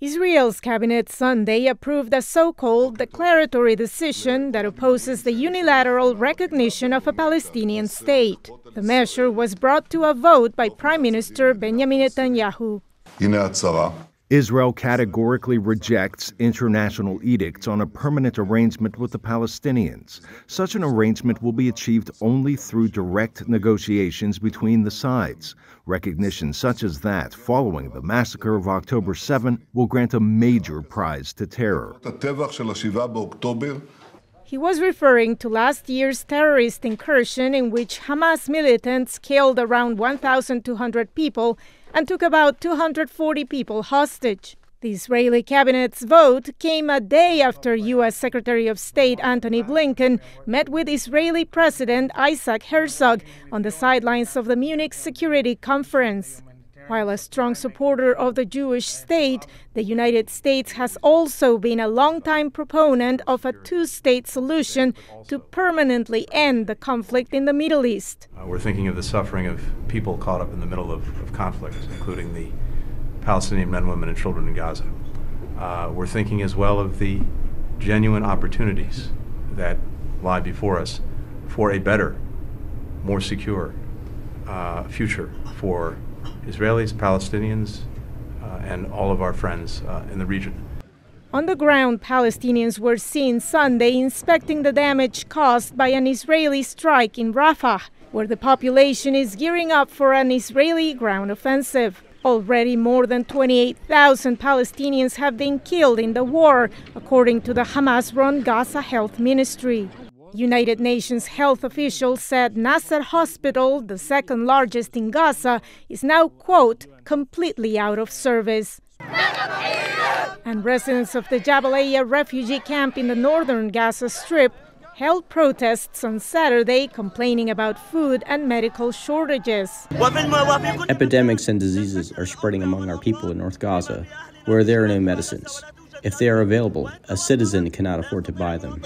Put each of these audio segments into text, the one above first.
Israel's cabinet Sunday approved a so-called declaratory decision that opposes the unilateral recognition of a Palestinian state. The measure was brought to a vote by Prime Minister Benjamin Netanyahu. Israel categorically rejects international edicts on a permanent arrangement with the Palestinians. Such an arrangement will be achieved only through direct negotiations between the sides. Recognition such as that, following the massacre of October 7, will grant a major prize to terror. He was referring to last year's terrorist incursion in which Hamas militants killed around 1,200 people and took about 240 people hostage. The Israeli cabinet's vote came a day after U.S. Secretary of State Antony Blinken met with Israeli President Isaac Herzog on the sidelines of the Munich Security Conference. While a strong supporter of the Jewish state, the United States has also been a longtime proponent of a two-state solution to permanently end the conflict in the Middle East. We're thinking of the suffering of people caught up in the middle of conflict, including the Palestinian men, women, and children in Gaza. We're thinking as well of the genuine opportunities that lie before us for a better, more secure future for Israelis, Palestinians, and all of our friends in the region. On the ground, Palestinians were seen Sunday inspecting the damage caused by an Israeli strike in Rafah, where the population is gearing up for an Israeli ground offensive. Already more than 28,000 Palestinians have been killed in the war, according to the Hamas-run Gaza Health Ministry. United Nations health officials said Nasser Hospital, the second largest in Gaza, is now, quote, completely out of service. And residents of the Jabalia refugee camp in the northern Gaza Strip held protests on Saturday complaining about food and medical shortages. Epidemics and diseases are spreading among our people in North Gaza, where there are no medicines. If they are available, a citizen cannot afford to buy them.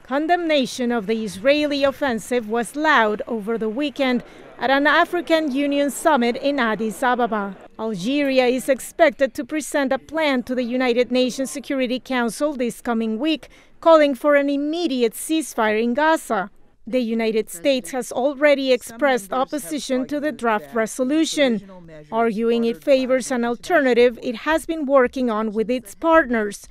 Condemnation of the Israeli offensive was loud over the weekend at an African Union summit in Addis Ababa. Algeria is expected to present a plan to the United Nations Security Council this coming week, calling for an immediate ceasefire in Gaza. The United States has already expressed opposition to the draft resolution, arguing it favors an alternative it has been working on with its partners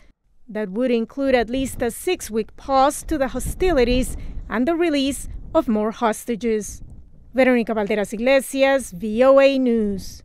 that would include at least a 6-week pause to the hostilities and the release of more hostages. Veronica, Balderas, Iglesias, VOA News.